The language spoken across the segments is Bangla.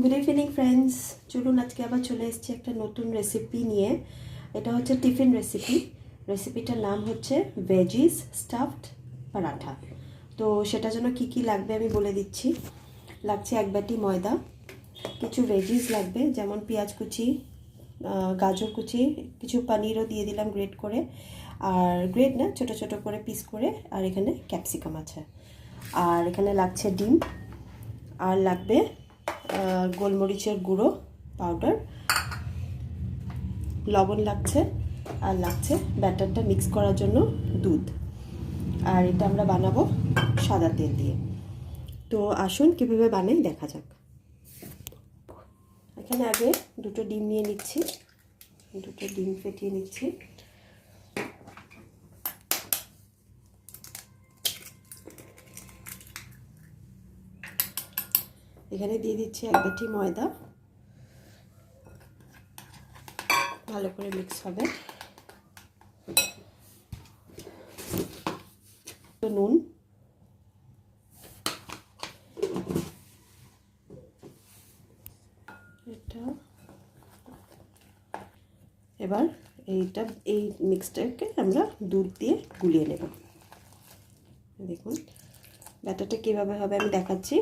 গুড ইভিনিং ফ্রেন্ডস, চলুন আজকে আবার চলে এসেছি একটা নতুন রেসিপি নিয়ে। এটা হচ্ছে টিফিন রেসিপিটার নাম হচ্ছে ভেজিস স্টাফড পরাঠা। তো সেটার জন্য কি কি লাগবে আমি বলে দিচ্ছি। লাগছে এক বাটি ময়দা, কিছু ভেজিস লাগবে যেমন পেঁয়াজ কুচি, গাজর কুচি, কিছু পনিরও দিয়ে দিলাম গ্রেট করে, আর গ্রেট না ছোটো ছোটো করে পিস করে, আর এখানে ক্যাপসিকাম আছে, আর এখানে লাগছে ডিম, আর লাগবে গোলমরিচের গুঁড়ো পাউডার, লবণ লাগছে, আর লাগছে ব্যাটারটা মিক্স করার জন্য দুধ। আর এটা আমরা বানাবো সাদা তেল দিয়ে। তো আসুন কীভাবে বানাই দেখা যাক। এখানে আগে দুটো ডিম নিয়ে নিচ্ছি, দুটো ডিম ফেটিয়ে নিচ্ছি। এখানে দিয়ে দিচ্ছি এক বাটি ময়দা, ভালো করে মিক্স হবে। নুন, এটা এবার এই মিক্সটাকে আমরা দুধ দিয়ে গুলিয়ে নেব। দেখুন ব্যাটারটা কীভাবে হবে আমি দেখাচ্ছি।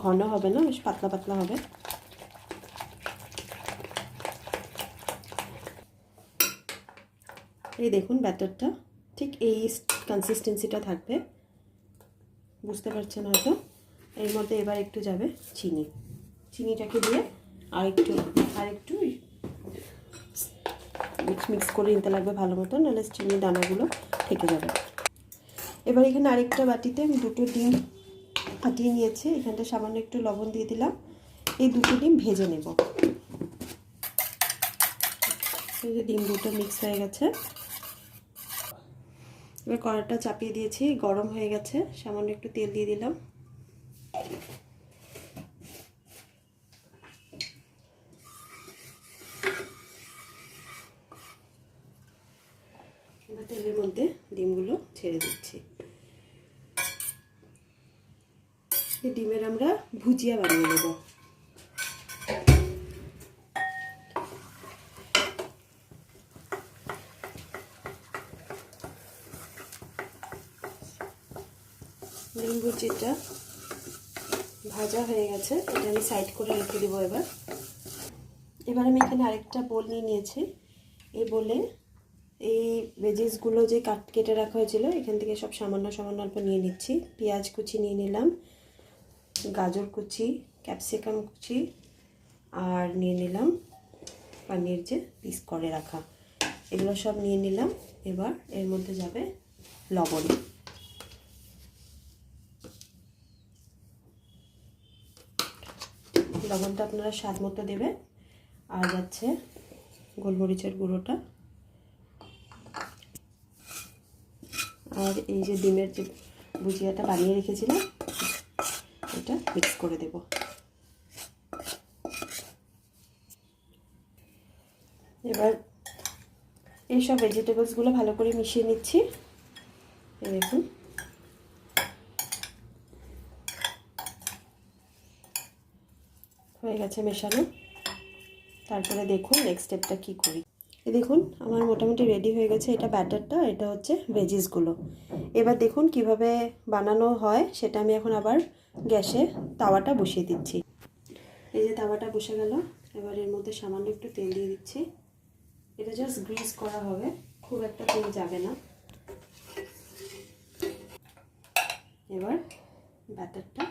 ঘন হবে না, বেশ পাতলা পাতলা হবে। এই দেখুন ব্যাটারটা ঠিক এই কনসিস্টেন্সিটা থাকবে, বুঝতে পারছেন হয়তো। এর মধ্যে এবার একটু যাবে চিনিটাকে দিয়ে আরেকটু মিক্স করে নিতে লাগবে ভালো মতো, নাহলে চিনির দানাগুলো থেকে যাবে। এবার এখানে আরেকটা বাটিতে আমি দুটো ডিম ফাটিয়ে নিয়েছি, এখানটা সামান্য একটু লবণ দিয়ে দিলাম। এই দুটো ডিম ভেজে নেব। এই যে ডিম দুটো মিক্স হয়ে গেছে, এবার কড়াইটা চাপিয়ে দিয়েছি, গরম হয়ে গেছে। সামান্য একটু তেল দিয়ে দিলাম। এবার তেলের মধ্যে ডিমগুলো ছেড়ে দিচ্ছি। এই ডিমের আমরা ভুজিয়া বানিয়ে নেব। ডিম ভুজিয়াটা ভাজা হয়ে গেছে, এটা আমি সাইড করে রেখে দেবো। এবার আমি এখানে আরেকটা বোল নিয়ে নিয়েছি। এই বোলে এই ভেজিসগুলো যে কেটে রাখা হয়েছিল এখান থেকে সব সামান্য অল্প নিয়ে নিচ্ছি। পেঁয়াজ কুচি নিয়ে নিলাম, গাজর কুচি, ক্যাপসিকাম কুচি, আর নিয়ে নিলাম পনির যে পিস করে রাখা, এগুলো সব নিয়ে নিলাম। এবার এর মধ্যে যাবে লবণ, লবণটা আপনারা স্বাদ মতো দেবেন। আর যাচ্ছে গোলমরিচের গুঁড়োটা, আর এই যে ডিমের যে ভুজিয়াটা বানিয়ে রেখেছিলাম এটা মিক্স করে দেব। এবার এই সব ভেজিটেবলসগুলো ভালো করে মিশিয়ে নিচ্ছি। এই দেখুন হয়ে গেছে মেশানো। তারপরে দেখুন নেক্সট স্টেপটা কী করি। এই দেখুন আমার মোটামুটি রেডি হয়ে গেছে এটা ব্যাটারটা। এটা হচ্ছে ভেজিসগুলো। এবার দেখুন কিভাবে বানানো হয় সেটা আমি এখন আবার গ্যাসে তাওয়াটা বসিয়ে দিচ্ছি। এই যে তাওয়াটা বসে গেল, এবার এর মধ্যে সামান্য একটু তেল দিয়ে দিচ্ছি। এটা জাস্ট গ্রিস করা হবে, খুব একটা তেল যাবে না। এবার ব্যাটারটা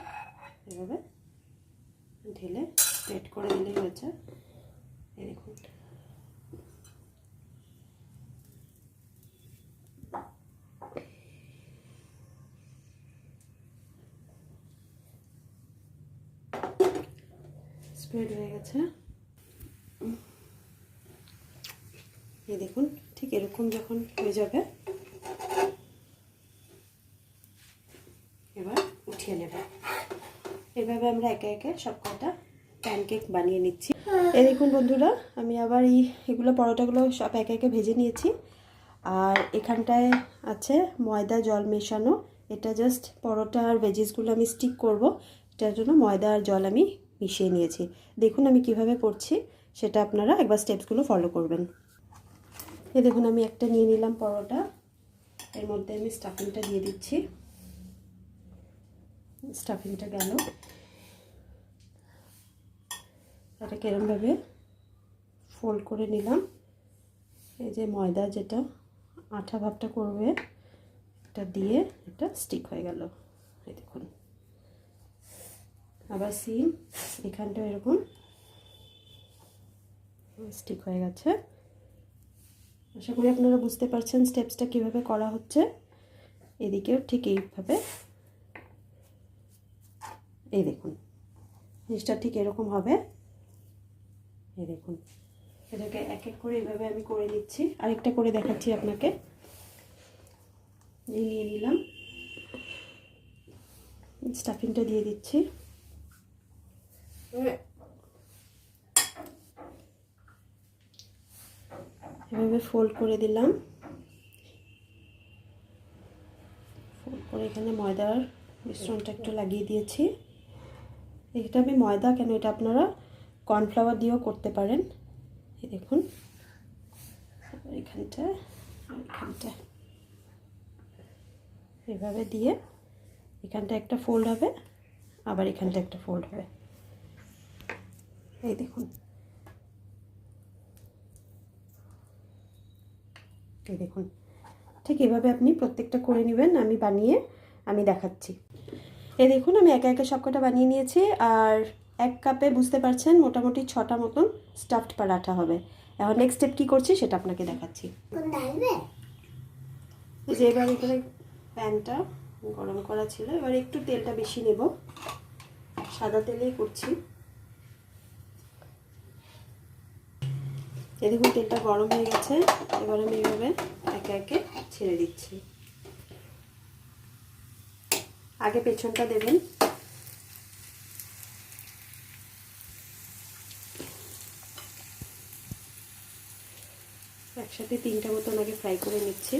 এভাবে ঢেলে স্প্রেড করে দিলেই হয়েছে। এই দেখুন স্প্রেড হয়ে গেছে। এই দেখুন ঠিক এরকম যখন হয়ে যাবে এবার উঠিয়ে নেব। এভাবে আমরা একে একে সব কটা প্যানকেক বানিয়ে নিচ্ছি। এই দেখুন বন্ধুরা, আমি আবার এগুলো পরোটাগুলো সব একে একে ভেজে নিয়েছি। আর এখানটায় আছে ময়দা জল মেশানো, এটা জাস্ট পরোটা আর ভেজিসগুলো আমি স্টিক করব, এটার জন্য ময়দা আর জল আমি মিশিয়ে নিয়েছি। দেখুন আমি কিভাবে করছি, সেটা আপনারা একবার স্টেপসগুলো ফলো করবেন। এই দেখুন আমি একটা নিয়ে নিলাম পরোটা, এর মধ্যে আমি স্টাফিংটা দিয়ে দিচ্ছি। স্টাফিংটা গেল, এটাকে এরমভাবে ফোল্ড করে নিলাম। এই যে ময়দা যেটা আঠা ভাবটা করবে, এটা দিয়ে এটা স্টিক হয়ে গেল। এই দেখুন, আবার সিম এখানটা এরকম স্টিক হয়ে গেছে। আশা করি আপনারা বুঝতে পারছেন স্টেপসটা কিভাবে করা হচ্ছে। এদিকেও ঠিক এইভাবে, এই দেখুন জিনিসটা ঠিক এরকম হবে। এই দেখুন, এটাকে এক এক করে এইভাবে আমি করে নিচ্ছি। আরেকটা করে দেখাচ্ছি আপনাকে। এই নিয়ে নিলাম, স্টাফিংটা দিয়ে দিচ্ছি। এভাবে ফোল্ড করে দিলাম, ফোল্ড করে এখানে ময়দার মিশ্রণটা একটু লাগিয়ে দিয়েছি। এটা আমি ময়দা কেন, এটা আপনারা কর্নফ্লাওয়ার দিয়েও করতে পারেন। এই দেখুন এখানটা আর এখানটা এভাবে দিয়ে এখানটা একটা ফোল্ড হবে, আবার এখানটা একটা ফোল্ড হবে। এই দেখুন, এই দেখুন ঠিক এভাবে আপনি প্রত্যেকটা করে নেবেন। আমি দেখাচ্ছি। এই দেখুন আমি একে একে সবকটা বানিয়ে নিয়েছি। আর 1 কাপে বুঝতে পারছেন মোটামুটি 6টা মতন স্টাফড পরাঠা হবে। এখন নেক্সট স্টেপ কী করছি সেটা আপনাকে দেখাচ্ছি। যে এবার এখানে প্যানটা গরম করা ছিল, এবার একটু তেলটা বেশি নেব, সাদা তেলেই করছি। এই দেখুন তেলটা গরম হয়ে গেছে, এবার আমি এইভাবে একে একে ছেড়ে দিচ্ছি। আগে পেছনটা দেবেন। একসাথে 3টা মতন আগে ফ্রাই করে নিচ্ছি।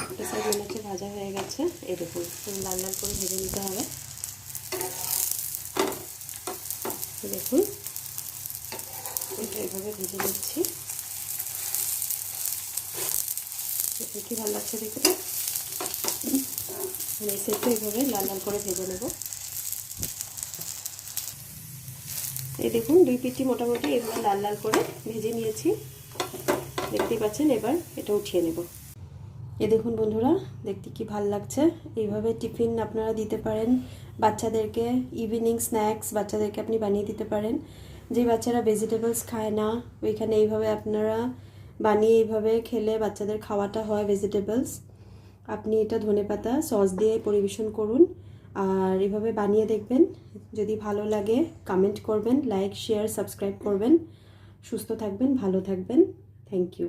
একটা সাইড মনে হচ্ছে ভাজা হয়ে গেছে। এই দেখুন লাল লাল করে ভেজে নিতে হবে। দেখুন এটা এভাবে ভেজে নিচ্ছি। দেখুন কি ভালো লাগছে দেখতে। এই সাইডটা এইভাবে লাল লাল করে ভেজে নেব। এই দেখুন 2 পিঠি মোটামুটি এভাবে লাল লাল করে ভেজে নিয়েছি, দেখতেই পাচ্ছেন। এবার এটা উঠিয়ে নেব। এই দেখুন বন্ধুরা, দেখতে কি ভালো লাগছে। এইভাবে টিফিন আপনারা দিতে পারেন বাচ্চাদেরকে, ইভিনিং স্ন্যাক্স বাচ্চাদেরকে আপনি বানিয়ে দিতে পারেন। যে বাচ্চারা ভেজিটেবলস খায় না, ওইখানে এইভাবে আপনারা বানিয়ে এইভাবে খেলে বাচ্চাদের খাওয়াটা হয় ভেজিটেবলস। আপনি এটা ধনেপাতা সস দিয়ে পরিবেশন করুন আর এভাবে বানিয়ে দেখবেন। যদি ভালো লাগে কমেন্ট করবেন, লাইক শেয়ার সাবস্ক্রাইব করবেন। সুস্থ থাকবেন, ভালো থাকবেন। Thank you.